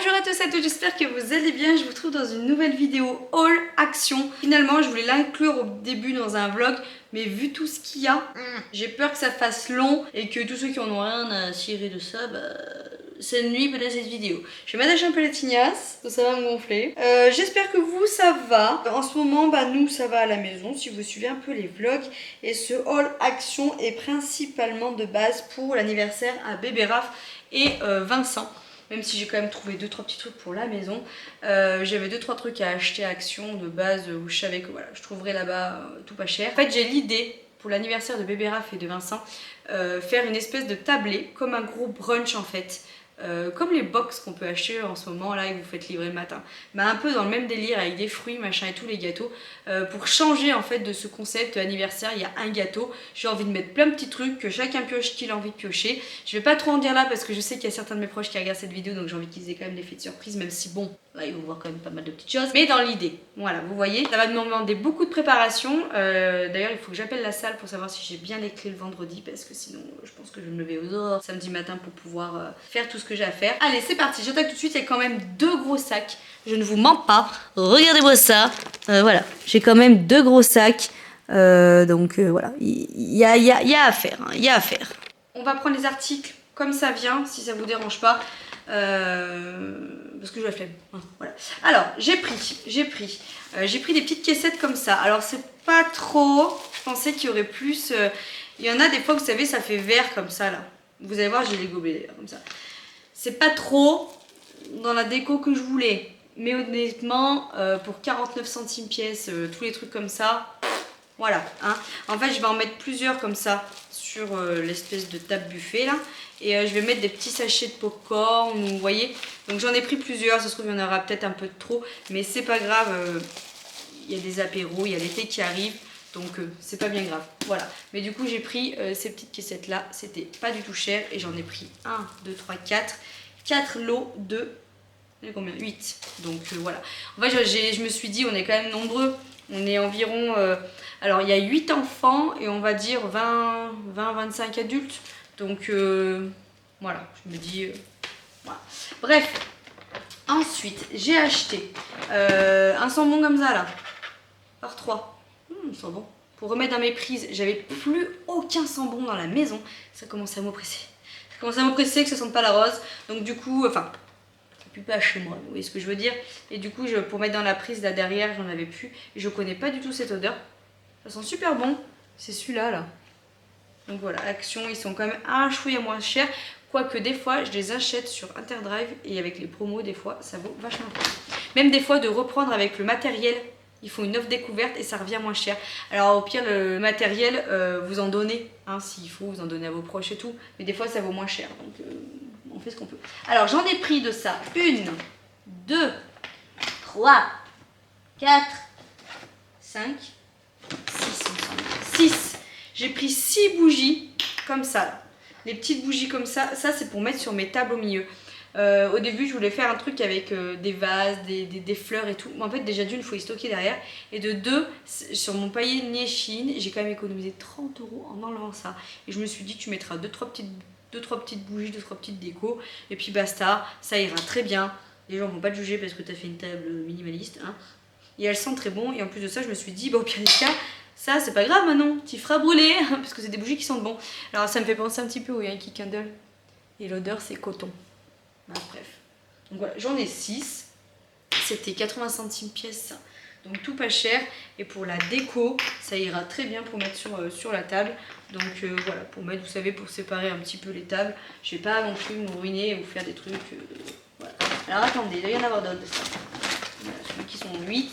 Bonjour à tous et à toutes, j'espère que vous allez bien. Je vous retrouve dans une nouvelle vidéo haul action. Finalement, je voulais l'inclure au début dans un vlog, mais vu tout ce qu'il y a, j'ai peur que ça fasse long et que tous ceux qui en ont rien à cirer de ça, ça nuit pendant cette vidéo. Je vais m'attacher un peu les tignasses, ça va me gonfler. J'espère que vous, ça va. En ce moment, nous, ça va à la maison, si vous suivez un peu les vlogs. Et ce haul action est principalement de base pour l'anniversaire à bébé Raph et Vincent. Même si j'ai quand même trouvé 2-3 petits trucs pour la maison. J'avais 2-3 trucs à acheter à Action de base où je savais que voilà, je trouverais là-bas tout pas cher. En fait, j'ai l'idée pour l'anniversaire de bébé Raph et de Vincent faire une espèce de tablé comme un gros brunch en fait. Comme les box qu'on peut acheter en ce moment là et que vous faites livrer le matin, un peu dans le même délire avec des fruits machin et tous les gâteaux, pour changer en fait de ce concept anniversaire. Il y a un gâteau, j'ai envie de mettre plein de petits trucs, que chacun pioche qu'il a envie de piocher. Je vais pas trop en dire là parce que je sais qu'il y a certains de mes proches qui regardent cette vidéo, donc j'ai envie qu'ils aient quand même l'effet de surprise, même si bon, là ils vont voir quand même pas mal de petites choses, mais dans l'idée, voilà, vous voyez, ça va me demander beaucoup de préparation. D'ailleurs il faut que j'appelle la salle pour savoir si j'ai bien les clés le vendredi, parce que sinon je pense que je vais me lever aux aurores samedi matin pour pouvoir faire tout ce que j'ai à faire. Allez, c'est parti, j'attaque tout de suite. Il y a quand même 2 gros sacs, je ne vous mens pas, regardez-moi ça. Voilà, j'ai quand même 2 gros sacs, donc voilà, il y a à faire, hein, il y a à faire. On va prendre les articles comme ça vient, si ça vous dérange pas, parce que je la flemme, hein, voilà. Alors, j'ai pris des petites caissettes comme ça. Alors, c'est pas trop, je pensais qu'il y aurait plus, il y en a des fois, vous savez, ça fait vert comme ça, là. Vous allez voir, j'ai les gobelets, comme ça. C'est pas trop dans la déco que je voulais, mais honnêtement, pour 49 centimes pièce, tous les trucs comme ça, voilà. Hein. En fait, je vais en mettre plusieurs comme ça sur l'espèce de table buffet là, et je vais mettre des petits sachets de popcorn, vous voyez. Donc j'en ai pris plusieurs, ça se trouve il y en aura peut-être un peu de trop, mais c'est pas grave. Il y a des apéros, il y a l'été qui arrive. Donc c'est pas bien grave, voilà. Mais du coup j'ai pris ces petites caissettes là, c'était pas du tout cher. Et j'en ai pris 1, 2, 3, 4 lots de... combien 8. Donc voilà. En fait je me suis dit, on est quand même nombreux. On est environ... alors il y a 8 enfants et on va dire 20-25 adultes. Donc voilà, je me dis... voilà. Bref, ensuite j'ai acheté un sambon comme ça là, par 3. Sent bon. Pour remettre dans mes prises, j'avais plus aucun sambon dans la maison. Ça commençait à m'oppresser. Ça commençait à m'oppresser que ça sente pas la rose. Donc du coup, enfin, ça pue pas chez moi, vous voyez ce que je veux dire. Et du coup, pour mettre dans la prise là derrière, j'en avais plus. Et je connais pas du tout cette odeur. Ça sent super bon. C'est celui-là, là. Donc voilà, Action, ils sont quand même un chouïa moins cher. Quoique des fois, je les achète sur Interdrive. Et avec les promos, des fois, ça vaut vachement plus. Même des fois, de reprendre avec le matériel. Ils font une offre découverte et ça revient moins cher. Alors au pire le matériel vous en donnez, hein, s'il faut vous en donnez à vos proches et tout. Mais des fois ça vaut moins cher, donc on fait ce qu'on peut. Alors j'en ai pris de ça 1, 2, 3, 4, 5, 6. J'ai pris 6 bougies comme ça. Là. Les petites bougies comme ça, c'est pour mettre sur mes tables au milieu. Au début je voulais faire un truc avec des vases, des fleurs et tout. Mais en fait déjà d'une, il faut y stocker derrière. Et de 2, sur mon panier Shein, j'ai quand même économisé 30 € en enlevant ça. Et je me suis dit tu mettras 2-3 petites bougies, 2-3 petites décos. Et puis basta, ça ira très bien. Les gens vont pas te juger parce que tu as fait une table minimaliste. Hein. Et elle sent très bon. Et en plus de ça je me suis dit, au pire des cas, ça c'est pas grave maintenant, tu feras brûler. Parce que c'est des bougies qui sentent bon. Alors ça me fait penser un petit peu au Yankee Candle. Et l'odeur c'est coton. Bref, donc voilà, j'en ai 6, c'était 80 centimes pièce, donc tout pas cher. Et pour la déco, ça ira très bien pour mettre sur la table. Donc voilà, pour mettre, vous savez, pour séparer un petit peu les tables. Je vais pas non plus me ruiner ou faire des trucs. Voilà. Alors attendez, il doit y en avoir d'autres de ça. Voilà, ceux qui sont 8.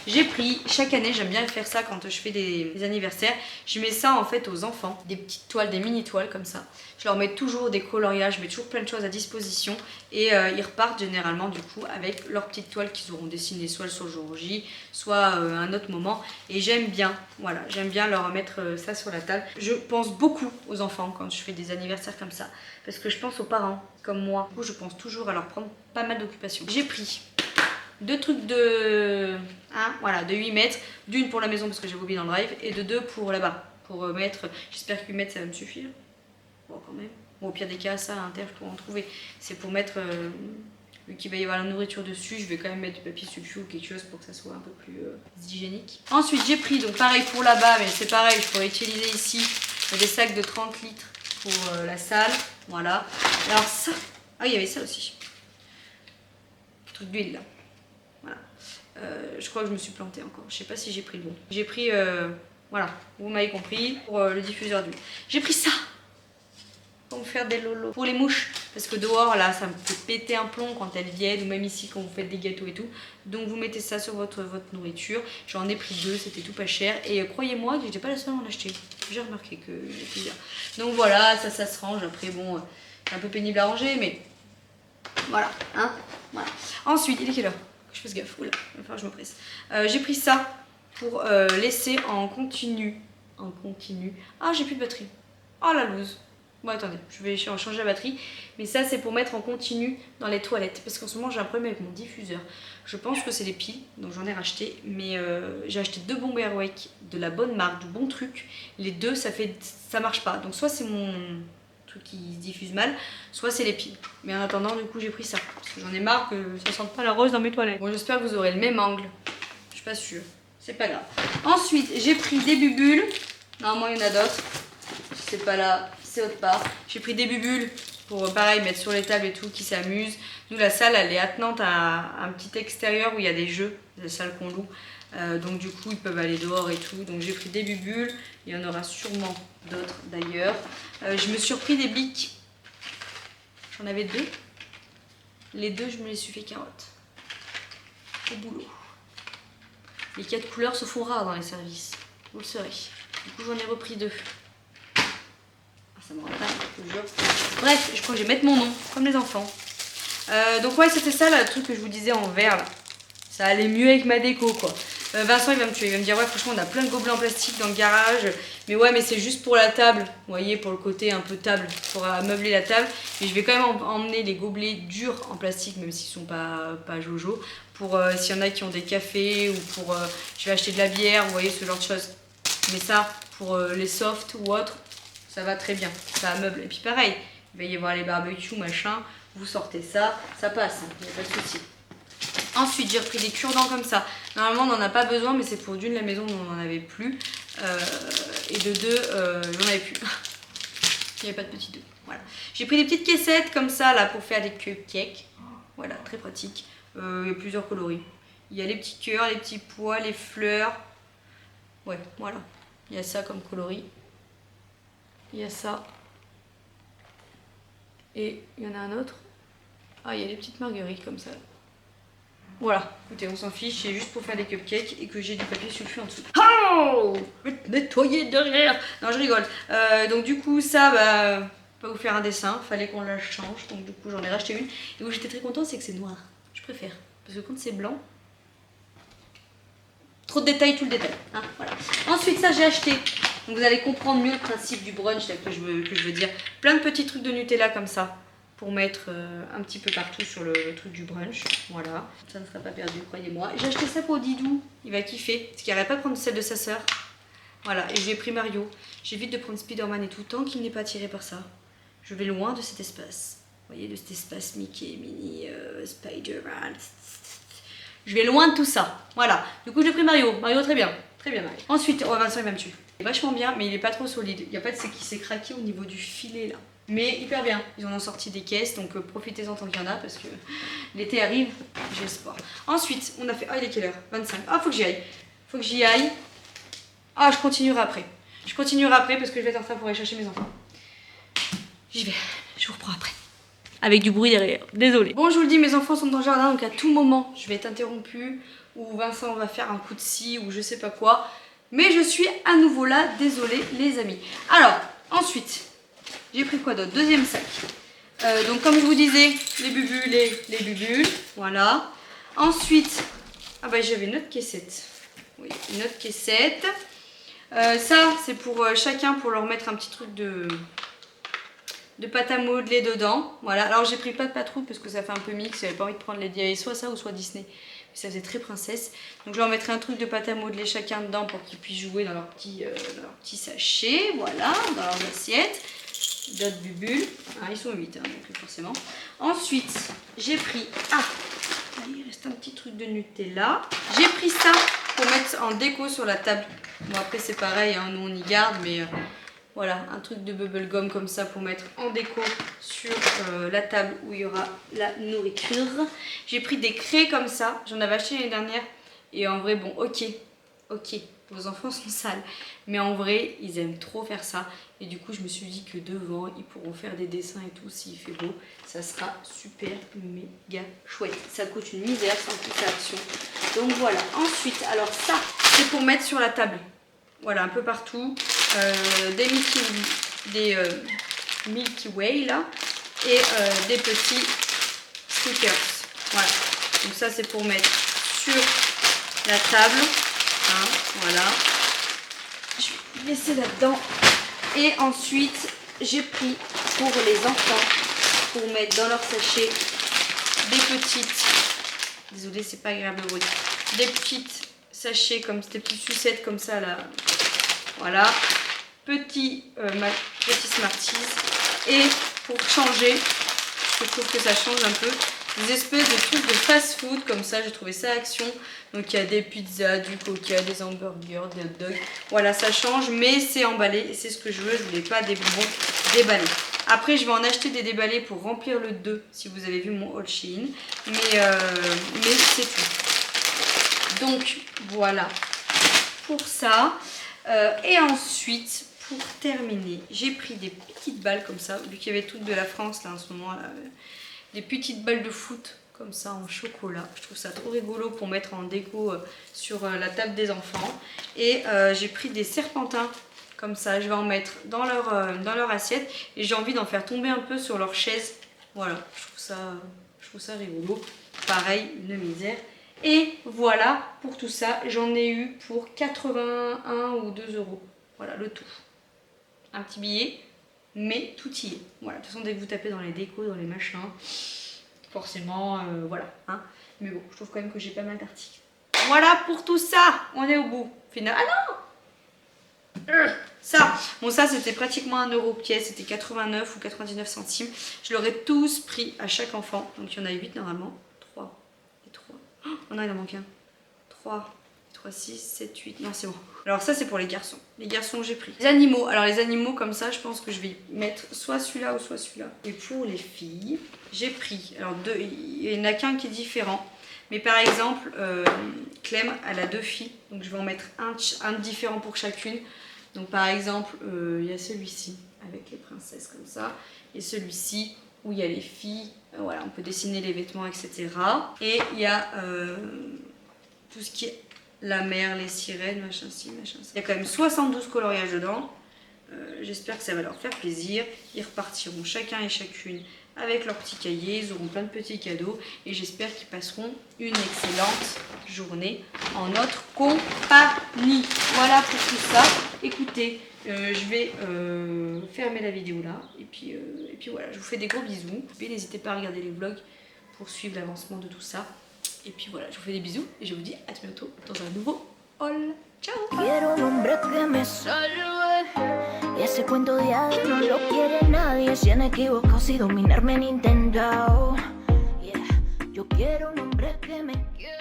J'ai pris, chaque année j'aime bien faire ça quand je fais des anniversaires, je mets ça en fait aux enfants, des petites toiles, des mini toiles comme ça. Je leur mets toujours des coloriages, je mets toujours plein de choses à disposition et ils repartent généralement du coup avec leurs petites toiles qu'ils auront dessinées soit sur le jour J, soit à un autre moment. Et j'aime bien, voilà, j'aime bien leur mettre ça sur la table. Je pense beaucoup aux enfants quand je fais des anniversaires comme ça, parce que je pense aux parents comme moi. Du coup je pense toujours à leur prendre pas mal d'occupations. J'ai pris 2 trucs de, voilà, de 8 mètres, d'une pour la maison parce que j'avais oublié dans le drive, et de 2 pour là-bas, pour mettre, j'espère que 8 mètres ça va me suffire, bon quand même, bon au pire des cas ça à l'intérieur je pourrais en trouver, c'est pour mettre vu qu'il va y avoir la nourriture dessus, je vais quand même mettre du papier sulfure ou quelque chose pour que ça soit un peu plus hygiénique. Ensuite j'ai pris, donc pareil pour là-bas, mais c'est pareil, je pourrais utiliser ici des sacs de 30 litres pour la salle, voilà. Alors ça, ah il y avait ça aussi, le truc d'huile là, voilà. Je crois que je me suis plantée encore, je sais pas si j'ai pris le bon. J'ai pris, voilà, vous m'avez compris, pour le diffuseur d'huile. J'ai pris ça pour faire des lolos. Pour les mouches, parce que dehors là ça me fait péter un plomb quand elles viennent, ou même ici quand vous faites des gâteaux et tout. Donc vous mettez ça sur votre nourriture. J'en ai pris 2, c'était tout pas cher. Et croyez-moi que j'étais pas la seule à en acheter. J'ai remarqué qu'il y a plusieurs. Donc voilà, ça se range. Après bon, c'est un peu pénible à ranger, mais voilà, hein, voilà. Ensuite, il est quelle heure? Que je fasse gaffe, oula, il va falloir que je me presse. J'ai pris ça pour laisser en continu. En continu. Ah, j'ai plus de batterie. Oh la loose. Bon attendez, je vais changer la batterie. Mais ça c'est pour mettre en continu dans les toilettes. Parce qu'en ce moment j'ai un problème avec mon diffuseur. Je pense que c'est les piles, donc j'en ai racheté. Mais j'ai acheté 2 bombes Airwick de la bonne marque, du bon truc. Les deux ça marche pas. Donc soit c'est mon truc qui se diffuse mal, soit c'est les piles. Mais en attendant du coup j'ai pris ça. Parce que j'en ai marre que ça sente pas la rose dans mes toilettes. Bon j'espère que vous aurez le même angle. Je suis pas sûre. C'est pas grave. Ensuite j'ai pris des bubules. Normalement il y en a d'autres. C'est pas là. Autre part. J'ai pris des bubules pour pareil mettre sur les tables et tout, qui s'amusent. Nous la salle elle est attenante à un petit extérieur où il y a des jeux, la salle qu'on loue. Donc du coup ils peuvent aller dehors et tout. Donc j'ai pris des bubules, il y en aura sûrement d'autres d'ailleurs. Je me suis repris des bics. J'en avais 2. Les 2 je me les suis fait carottes. Au boulot. Les 4 couleurs se font rares dans les services. Vous le saurez. Du coup j'en ai repris 2. Ça me rend pas, je te jure. Bref, je crois que je vais mettre mon nom, comme les enfants. Donc ouais, c'était ça là, le truc que je vous disais en verre là. Ça allait mieux avec ma déco quoi. Vincent il va me tuer, il va me dire ouais franchement on a plein de gobelets en plastique dans le garage. Mais ouais mais c'est juste pour la table. Vous voyez, pour le côté un peu table, pour ameubler la table. Mais je vais quand même emmener les gobelets durs en plastique, même s'ils sont pas jojo. Pour s'il y en a qui ont des cafés ou pour... je vais acheter de la bière, vous voyez ce genre de choses. Mais ça, pour les softs ou autres, ça va très bien, ça ameuble. Et puis pareil, il va y avoir les barbecues, machin, vous sortez ça, ça passe, il n'y a pas de souci. Ensuite, j'ai repris des cure-dents comme ça. Normalement, on n'en a pas besoin, mais c'est pour d'une, la maison, on n'en avait plus. Et de 2, j'en avais plus. Il n'y avait pas de petits 2. Voilà. J'ai pris des petites caissettes comme ça, là, pour faire des cupcakes. Voilà, très pratique. Il y a plusieurs coloris. Il y a les petits cœurs, les petits pois, les fleurs. Ouais, voilà. Il y a ça comme coloris. Il y a ça. Et il y en a un autre. Ah, il y a des petites marguerites comme ça. Voilà, écoutez, on s'en fiche, c'est juste pour faire des cupcakes et que j'ai du papier sulfure en dessous. Oh, je vais te nettoyer derrière. Non, je rigole. Donc du coup, ça, bah, pas vous faire un dessin, fallait qu'on la change. Donc du coup, j'en ai racheté une. Et où j'étais très contente, c'est que c'est noir. Je préfère. Parce que quand c'est blanc, trop de détails, tout le détail. Hein, voilà. Ensuite, ça, j'ai acheté. Donc vous allez comprendre mieux le principe du brunch là, que je veux dire. Plein de petits trucs de Nutella comme ça. Pour mettre un petit peu partout sur le truc du brunch. Voilà. Ça ne sera pas perdu, croyez-moi. J'ai acheté ça pour Didou. Il va kiffer. Parce qu'il n'arrête pas de prendre celle de sa sœur. Voilà. Et j'ai pris Mario. J'évite de prendre Spider-Man et tout. Tant qu'il n'est pas attiré par ça. Je vais loin de cet espace. Vous voyez, de cet espace Mickey, Minnie, Spider-Man. Je vais loin de tout ça. Voilà. Du coup, j'ai pris Mario. Mario, très bien. Très bien, Mario. Ensuite, oh, Vincent, il va me tuer. Il est vachement bien, mais il n'est pas trop solide. Il n'y a pas de ce qui s'est craqué au niveau du filet, là. Mais hyper bien. Ils en ont sorti des caisses, donc profitez-en tant qu'il y en a, parce que l'été arrive. J'ai espoir. Ensuite, on a fait... Ah, il est quelle heure? 25. Ah, faut que j'y aille. Faut que j'y aille. Ah, je continuerai après. Je continuerai après, parce que je vais être en train pour aller chercher mes enfants. J'y vais. Je vous reprends après. Avec du bruit derrière. Désolée. Bon, je vous le dis, mes enfants sont dans le jardin, donc à tout moment, je vais être interrompue. Ou Vincent va faire un coup de scie, ou je sais pas quoi. Mais je suis à nouveau là. Désolée, les amis. Alors, ensuite, j'ai pris quoi d'autre? Deuxième sac. Donc, comme je vous disais, les bubules et les bubules. Voilà. Ensuite, ah bah j'avais une autre caissette. Oui, une autre caissette. Ça, c'est pour chacun, pour leur mettre un petit truc de pâte à modeler dedans. Voilà. Alors, j'ai pris pas de patrouille parce que ça fait un peu mix. J'avais pas envie de prendre les DIY, soit ça ou soit Disney. Ça faisait très princesse. Donc je leur mettrai un truc de pâte à modeler chacun dedans pour qu'ils puissent jouer dans leur petit sachet. Voilà, dans leurs assiettes. d'autres bubules. Ah, ils sont 8, hein, donc forcément. Ensuite, j'ai pris... Ah, il reste un petit truc de Nutella. J'ai pris ça pour mettre en déco sur la table. Bon, après, c'est pareil, hein, nous on y garde, mais... voilà, un truc de bubblegum comme ça pour mettre en déco sur la table où il y aura la nourriture. J'ai pris des craies comme ça, j'en avais acheté l'année dernière. Et en vrai, bon, ok, vos enfants sont sales. Mais en vrai, ils aiment trop faire ça. Et du coup, je me suis dit que devant, ils pourront faire des dessins et tout s'il fait beau. Ça sera super méga chouette. Ça coûte une misère sans toute action. Donc voilà, ensuite, alors ça, c'est pour mettre sur la table. Voilà, un peu partout. Des Milky Way là et des petits stickers. Voilà, donc ça c'est pour mettre sur la table, hein, voilà. Je vais laisser là-dedans. Et ensuite j'ai pris pour les enfants pour mettre dans leur sachet des petites, désolé c'est pas agréable le bruit, des petites sachets comme des petites sucettes comme ça là, voilà. Petit Smarties et pour changer, je trouve que ça change un peu, des espèces de trucs de fast food comme ça, j'ai trouvé ça action. Donc il y a des pizzas, du coca, des hamburgers, des hot dogs, voilà ça change mais c'est emballé et c'est ce que je veux, je voulais pas des bonbons déballés. Après je vais en acheter des déballés pour remplir le 2 si vous avez vu mon haul Shein, mais c'est tout. Donc voilà pour ça. Et ensuite, pour terminer, j'ai pris des petites balles comme ça, vu qu'il y avait toutes de la France là en ce moment, là, des petites balles de foot comme ça en chocolat. Je trouve ça trop rigolo pour mettre en déco sur la table des enfants. Et j'ai pris des serpentins comme ça, je vais en mettre dans leur assiette et j'ai envie d'en faire tomber un peu sur leur chaise. Voilà, je trouve ça rigolo. Pareil, une misère. Et voilà pour tout ça, j'en ai eu pour 81 ou 2 €. Voilà le tout. Un petit billet, mais tout y est. Voilà, de toute façon, dès que vous tapez dans les décos, dans les machins, forcément, voilà. Hein. Mais bon, je trouve quand même que j'ai pas mal d'articles. Voilà pour tout ça, on est au bout. Final. Ah non ça, bon ça c'était pratiquement 1 € pièce, c'était 89 ou 99 centimes. Je l'aurais tous pris à chaque enfant, donc il y en a 8 normalement. 3 et 3. Oh non, il en manque un. 3, 6, 7, 8. Non, c'est bon. Alors ça, c'est pour les garçons. Les garçons, j'ai pris. Les animaux. Alors les animaux, comme ça, je pense que je vais mettre soit celui-là ou soit celui-là. Et pour les filles, j'ai pris... Alors, il y en a qu'un qui est différent. Mais par exemple, Clem, elle a 2 filles. Donc je vais en mettre un différent pour chacune. Donc par exemple, il y a celui-ci, avec les princesses comme ça. Et celui-ci, où il y a les filles. Voilà, on peut dessiner les vêtements, etc. Et il y a tout ce qui est la mer, les sirènes, machin ci, machin ça. Il y a quand même 72 coloriages dedans. J'espère que ça va leur faire plaisir. Ils repartiront chacun et chacune avec leur petit cahier. Ils auront plein de petits cadeaux. Et j'espère qu'ils passeront une excellente journée en notre compagnie. Voilà pour tout ça. Écoutez, je vais fermer la vidéo là. Et puis voilà, je vous fais des gros bisous. N'hésitez pas à regarder les vlogs pour suivre l'avancement de tout ça. Et puis voilà, je vous fais des bisous et je vous dis à très bientôt dans un nouveau haul. Ciao! Quiero un hombre que me salve. Y ese cuento de hadas no lo quiere nadie. Se han equivocado si dominarme han intentado. Yeah. Yo quiero un hombre que me quiera.